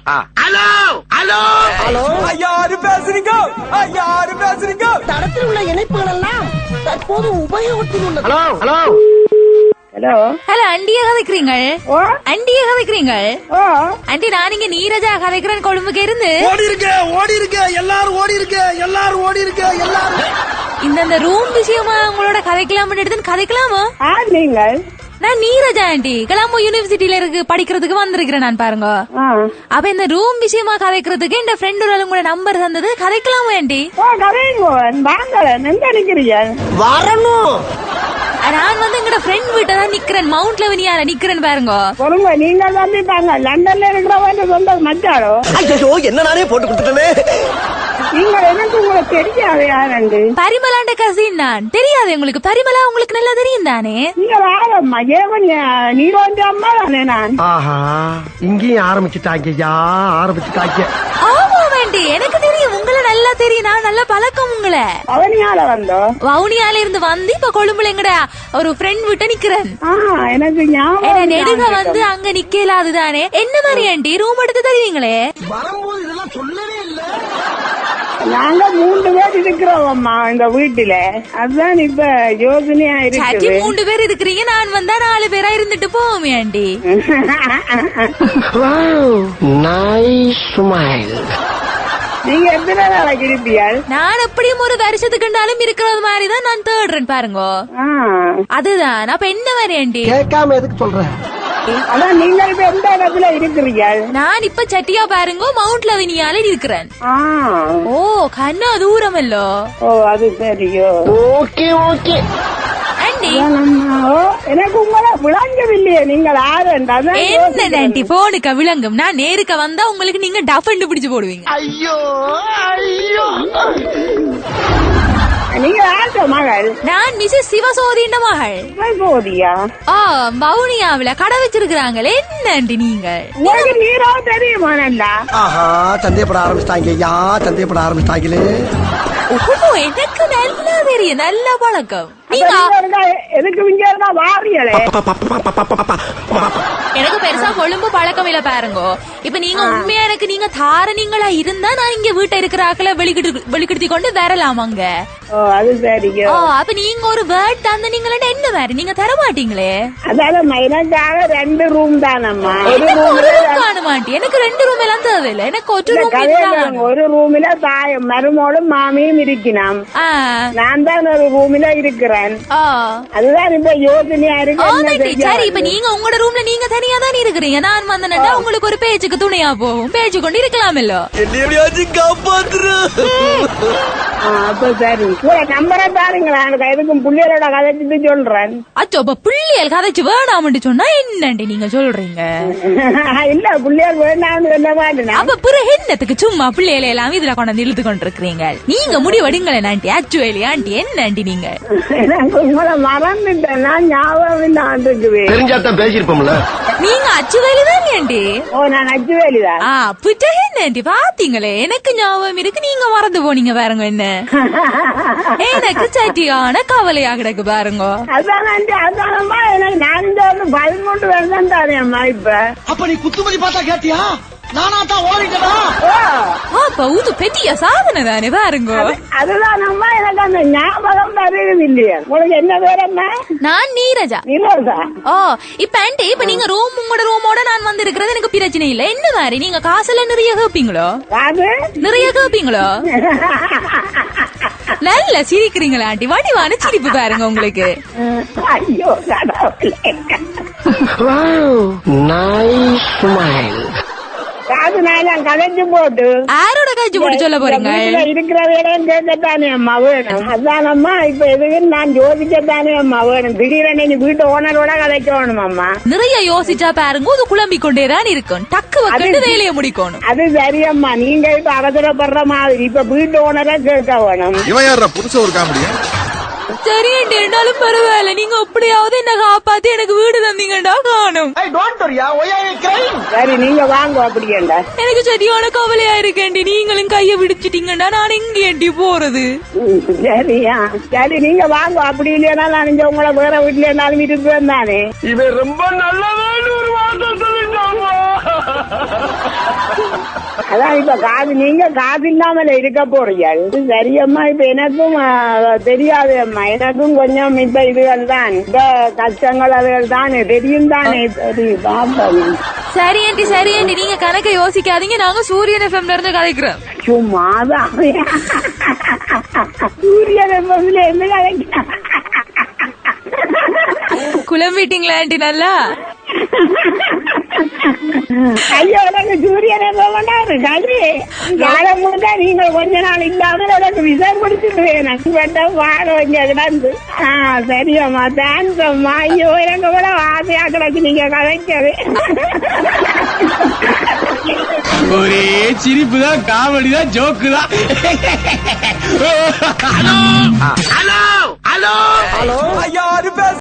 Hello hello hello, யாரு பேசுறீங்க? யாரு பேசுறீங்க? தடத்தில் உள்ள இணைப்புகள் எல்லாம் தற்போது உபயோகத்தில் உள்ளது. ஹலோ ஹலோ ஹலோ ஹலோ அண்டியா கதைக்கிறீங்க? ஓ அண்டியா கதைக்கிறீங்க? ஓ ஆண்டி நான் இங்க நீரஜா கதைக்கிறேன் கொழும்புக்கு இருந்து. ஓடி இருக்க எல்லாரும் ஓடி இருக்க எல்லாரும். இந்த ரூம் விஷயமா உங்களோட கதைக்கலாம் எடுத்து கதைக்கலாமா? நீங்கள் நான் நீரஜா ஆண்டி கலாமோ யூனிவர்சிட்டியில இருக்கு படிக்கிறதுக்கு வந்திருக்கிறேன் நான் பாருங்க. அப்ப இந்த ரூம் விஷயமா கதைக்கிறதுக்கு என் ஃப்ரெண்ட் ஒரு உங்களோட நம்பர் தந்தது கதைக்கலாமா ஆண்டி? ஓ கதைங்க வாங்க எங்க நிக்கிறீங்க? வரணும். நான் வந்து எங்கட ஃப்ரெண்ட் வீட்டை தான் நிக்கிறேன், மவுண்ட் லெவனியால நிக்கிறேன் பாருங்க. பொறுங்க நீங்க வந்துட்டாங்க லண்டன்ல இருக்கிறவங்க சொந்த மச்சாரோ. ஐயோ என்ன நானே போட்டு கொடுத்துட்டேனே. நீங்க எனக்கு உங்களுக்கு தெரியாது யாருண்டு? பரிமலாண்ட கசின் நான். தெரியாது உங்களுக்கு? பரிமலா உங்களுக்கு நல்லா தெரியும் தானே? நீங்க ஆரம்மா ஏவன் நீரோண்ட அம்மா தானே நான். ஆஹா இங்கேயும் ஆரம்பிச்சுட்டாங்க. ஆமா வேண்டி எனக்கு தெரியும், உங்களை நல்லா தெரியும், நான் நல்ல பழக்கம் உங்களை. அவனியால வந்தோம். வவுனியால இருந்து வந்து இப்ப கொழும்புல எங்கட ஒரு ஃப்ரெண்ட் விட்டு நிக்கிறேன். எனக்கு ஞாபகம் நெடுக வந்து அங்க நிக்கலாது தானே. என்ன மாதிரி ஆண்டி ரூம் எடுத்து தருவீங்களே? வரும்போது இதெல்லாம் சொல்லவே இல்ல. நாங்க 3 பேர் இருக்கிறோம் அம்மா இந்த வீட்டுல. அதுதான் இப்ப யோசனையா சட்டி இருக்குது. 3 பேர் இருக்கிறீங்க, நான் வந்தா 4 பேரா இருந்துட்டு போவோமே ஆண்டி. Nice smile. நீங்க எத்தனை நாளைக்கு இருப்பீர்கள்? நான் எப்படியும் ஒரு வருஷத்துக்குண்டாலும் இருக்கிறது மாதிரிதான் நான் தேடுறேன் பாருங்க. அதுதான் அப்ப என்ன மாதிரி ஆண்டி? கேட்காம எதுக்கு சொல்ற? அதான் நீங்கள் இப்ப எந்த இடத்துல இருக்கிறீர்கள்? நான் இப்ப சட்டியா பாருங்க மவுண்ட் லெவனியால இருக்கிறேன். ஓ கண்ணா தூரம் இல்லோ. ஓ அது சரியோ. ஓகே ஓகே ஆண்டி எனக்கு உங்களை விளங்கவில்லையே. நீங்கள் ஆரண்டா என்ன ஆண்டி போனுக்க விளங்கும். நான் நேருக்க வந்தா உங்களுக்கு நீங்க டஃபண்டு பிடிச்சு போடுவீங்க. ஐயோ ஐயோ. நீங்க ஆட்ட மகள்? நான் மிஸ்ஸஸ் சிவசோதின்ற மகள். சோதியா? வவுனியாவில கடை வச்சிருக்கிறாங்களே. என்ன ஆண்டி நீங்க? உங்களுக்கு நீரோ தெரியுமா? நல்லா ஆஹா சந்தேகப்பட ஆரம்பிச்சிட்டாங்களே. எனக்கு நல்லா தெரியும், நல்ல பழக்கம். நீங்க எதுக்கு இங்க இருந்தா வாரியலே? எனக்கு பெருசா கொழும்பு பழக்கம் இல்ல பாருங்க. இப்ப நீங்க உண்மையா எனக்கு நீங்க தாரணிங்களா இருந்தா நான் இங்க வீட்டை இருக்கிற ஆக்களை வெளிக்கெடுத்தி கொண்டு வரலாம் அங்க. அது சரியோ. அப்ப நீங்க ஒரு வேர்ட் தந்த நீங்கள என்ன மாதிரி நீங்க தர மாட்டீங்களே? அதாவது எனக்காக 2 ரூம் தானம்மா. ஒரு ரூம் காண மாட்டேன். எனக்கு 2 ரூம் எல்லாம் தேவையில்லை, எனக்கு ஒரு ரூம். ஒரு ரூம்ல தாயும் மருமோளும் மாமியும் இருக்கணும். நான் தான் ஒரு ரூம்ல இருக்கிறேன். அதுதான் இப்ப யோசனையா இருக்கு. சரி இப்ப நீங்க உங்களோட ரூம்ல நீங்க தனியா தான் இருக்கிறீங்க. நான் வந்தேன்னா உங்களுக்கு ஒரு பேச்சுக்கு துணையா போகும், பேச்சு கொண்டு இருக்கலாமல்லோ. அப்ப சரி நம்பரை பாருங்களா. எதுக்கும் பிள்ளைகளோட கதைச்சிட்டு சொல்றேன். அச்சோ அப்ப பிள்ளைகள் கதைச்சு வேணாம்னு சொன்னா என்னண்டி நீங்க சொல்றீங்க? இல்ல பிள்ளைகள் வேணாம்னு சொல்ல மாட்டேன். அப்ப பிறகு என்னத்துக்கு சும்மா பிள்ளைகளை எல்லாம் இதுல கொண்டு இழுத்து கொண்டு இருக்கிறீங்க? நீங்க முடிவெடுங்களேன் ஆண்டி. ஆக்சுவலி ஆண்டி என்ன ஆண்டி நீங்க? உங்களை மறந்துட்டேன், நான் ஞாபகம் இல்லாண்டுக்குவேன். தெரிஞ்சாத்தான் பேசிருப்போம்ல. நீங்க அச்சுவேலி தான் ஆண்டி? ஓ நான் அச்சுவேலிதான். புத்தக என்ன ஆண்டி பாத்தீங்களே, எனக்கு ஞாபகம் இருக்கு, நீங்க மறந்து போனீங்க பாருங்க. என்ன எனக்கு சட்டியான கவலையா கிடக்கு பாருங்க. அதான் அதானம்மா எனக்கு நான் இந்த பயம் கொண்டு வரதான் தானே அம்மா. இப்ப அப்ப நீ குத்துமதி பார்த்தா கேட்டியா? நானா தான் ஓடிட்டா. அப்ப இது பெரிய சாதனை தானே பாருங்க. அதுதான் அம்மா எனக்கு அந்த ஞாபகம் வருது இல்லையா. உங்களுக்கு என்ன பேரம்மா? நான் நீரஜா. நீரஜா. இப்ப ஆண்டி இப்ப நீங்க ரூம் உங்களோட ரூமோட நான் வந்து இருக்கிறது எனக்கு பிரச்சனை இல்ல. என்ன மாதிரி நீங்க காசுல நிறைய கேப்பீங்களோ? நிறைய கேப்பீங்களோ? நல்ல சிரிக்கிறீங்களா ஆண்டி? வடிவான சிரிப்பு பாருங்க உங்களுக்கு. ஐயோ நைஸ் ஸ்மைல். காசு நான் கதைச்சு போட்டு யாரோட கதைச்சு போட்டு சொல்ல போறீங்க? இருக்கிற இடம் கேட்கத்தானே அம்மா வேணும். அதானம்மா இப்ப எதுக்கு நான் யோசிக்கத்தானே அம்மா வேணும். திடீரென வீட்டு ஓனரோட கதைக்கணும் அம்மா. நிறைய யோசிச்சா பாருங்க அது குழம்பிக் கொண்டேதான் இருக்கும். டக்கு வக்கண்டு வேலையை முடிக்கணும். அது சரியம்மா. நீங்க இப்ப அவசரப்படுற மாதிரி இப்ப வீட்டு ஓனரா கேட்க வேணும். இவன் யாரா புதுசா ஒரு காமெடியா? சரி இருந்தாலும் பரவாயில்ல, நீங்க எப்படியாவது என்ன காப்பாத்தி எனக்கு வீடு தந்தீங்கடா காணும். சரி நீங்க வாங்க. அப்படியேண்டா எனக்கு சரியான கவலையா இருக்கேன்டி. நீங்களும் கைய விடிச்சிட்டீங்கடா, நான் எங்கேண்டி போறது? சரியா சரி நீங்க வாங்க. அப்படி இல்லையா நான் இங்க உங்களை வேற வீட்டுல இருந்தாலும் இருப்பேன் தானே. இவன் ரொம்ப நல்லவன் ஒரு வார்த்தை சொல்லிட்டாங்க. அதான் இப்ப நீங்க காசு இல்லாமல இருக்க போறீங்க. இது சரியம்மா. இப்ப எனக்கும் தெரியாது அம்மா. எனக்கும் கொஞ்சம் இப்ப இதுகள் தான் இந்த கஷ்டங்கள் அதுகள் தானே தெரியும் தானே. சரி ஆண்டி சரி ஆண்டி, நீங்க கணக்க யோசிக்காதீங்க. நாங்க சூரியன் எஃப்எம்ல இருந்து கதைக்கிறோம். சும்மாதான் சூரியன் எஃப்எம்ல இருந்து கதைக்கிறோம். குழம்பிட்டீங்களா ஆண்டி நல்லா? ஐயோ எனக்கு சூரியன் எஃப்எம் கல்வி காலம் முழுக்க நீங்க கொஞ்ச நாள் இல்லாமல் எனக்கு விசா கொடுத்துடுவேன். எனக்கு வேண்டாம் வாழ வைங்க கிடந்து. சரியம்மா தேங்க்ஸ் அம்மா. ஐயோ எனக்கு கூட ஆசையா கிடக்கு நீங்க கதைக்கவே. ஒரே சிரிப்பு தான், காமெடி தான், ஜோக்கு தான். Hello hello hello hello. யாரு பேச